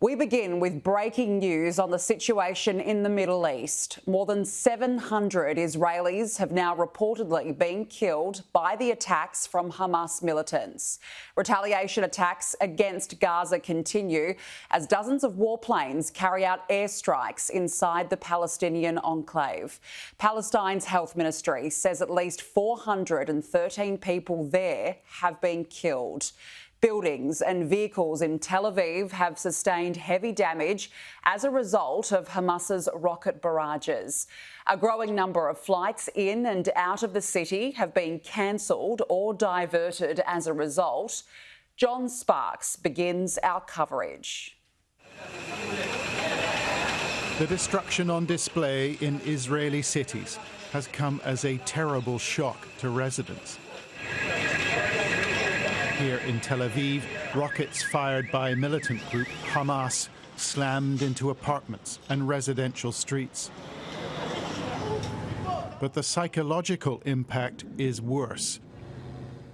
We begin with breaking news on the situation in the Middle East. More than 700 Israelis have now reportedly been killed by the attacks from Hamas militants. Retaliation attacks against Gaza continue as dozens of warplanes carry out airstrikes inside the Palestinian enclave. Palestine's health ministry says at least 413 people there have been killed. Buildings and vehicles in Tel Aviv have sustained heavy damage as a result of Hamas's rocket barrages. A growing number of flights in and out of the city have been cancelled or diverted as a result. John Sparks begins our coverage. The destruction on display in Israeli cities has come as a terrible shock to residents. Here in Tel Aviv, rockets fired by militant group Hamas slammed into apartments and residential streets. But the psychological impact is worse.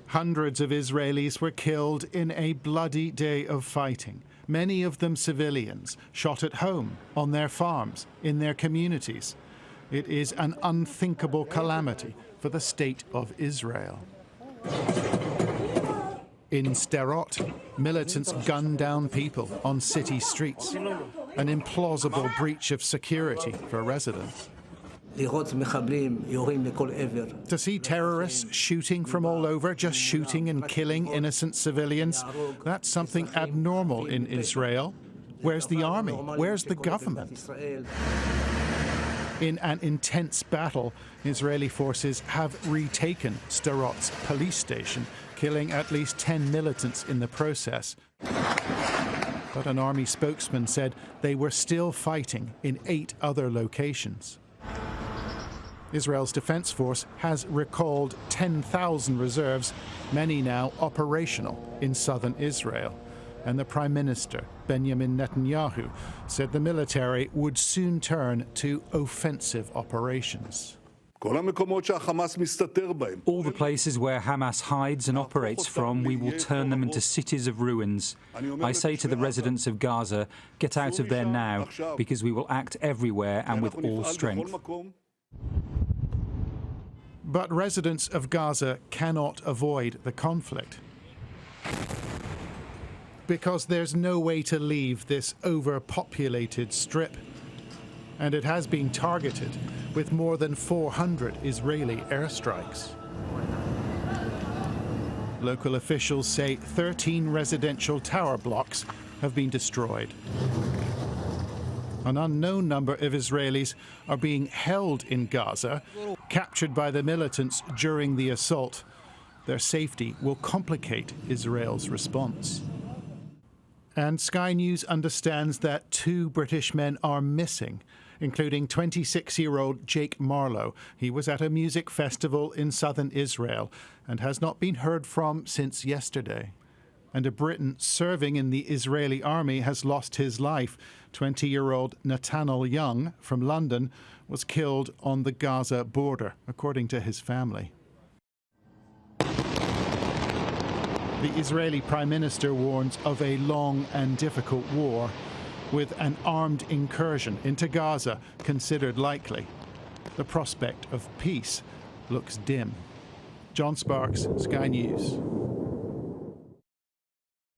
Hundreds of Israelis were killed in a bloody day of fighting, many of them civilians, shot at home, on their farms, in their communities. It is an unthinkable calamity for the state of Israel. In Sderot, militants gunned down people on city streets, an implausible breach of security for residents. To see terrorists shooting from all over, just shooting and killing innocent civilians, that's something abnormal in Israel. Where's the army? Where's the government? In an intense battle, Israeli forces have retaken Sderot's police station, killing at least 10 militants in the process. But an army spokesman said they were still fighting in 8 other locations. Israel's defense force has recalled 10,000 reserves, many now operational in southern Israel. And the Prime Minister, Benjamin Netanyahu, said the military would soon turn to offensive operations. All the places where Hamas hides and operates from, we will turn them into cities of ruins. I say to the residents of Gaza, get out of there now, because we will act everywhere and with all strength. But residents of Gaza cannot avoid the conflict, because there's no way to leave this overpopulated strip. And it has been targeted with more than 400 Israeli airstrikes. Local officials say 13 residential tower blocks have been destroyed. An unknown number of Israelis are being held in Gaza, captured by the militants during the assault. Their safety will complicate Israel's response. And Sky News understands that 2 British men are missing, including 26-year-old Jake Marlowe. He was at a music festival in southern Israel and has not been heard from since yesterday. And a Briton serving in the Israeli army has lost his life. 20-year-old Nathaniel Young from London was killed on the Gaza border, according to his family. The Israeli Prime Minister warns of a long and difficult war, with an armed incursion into Gaza considered likely. The prospect of peace looks dim. John Sparks, Sky News.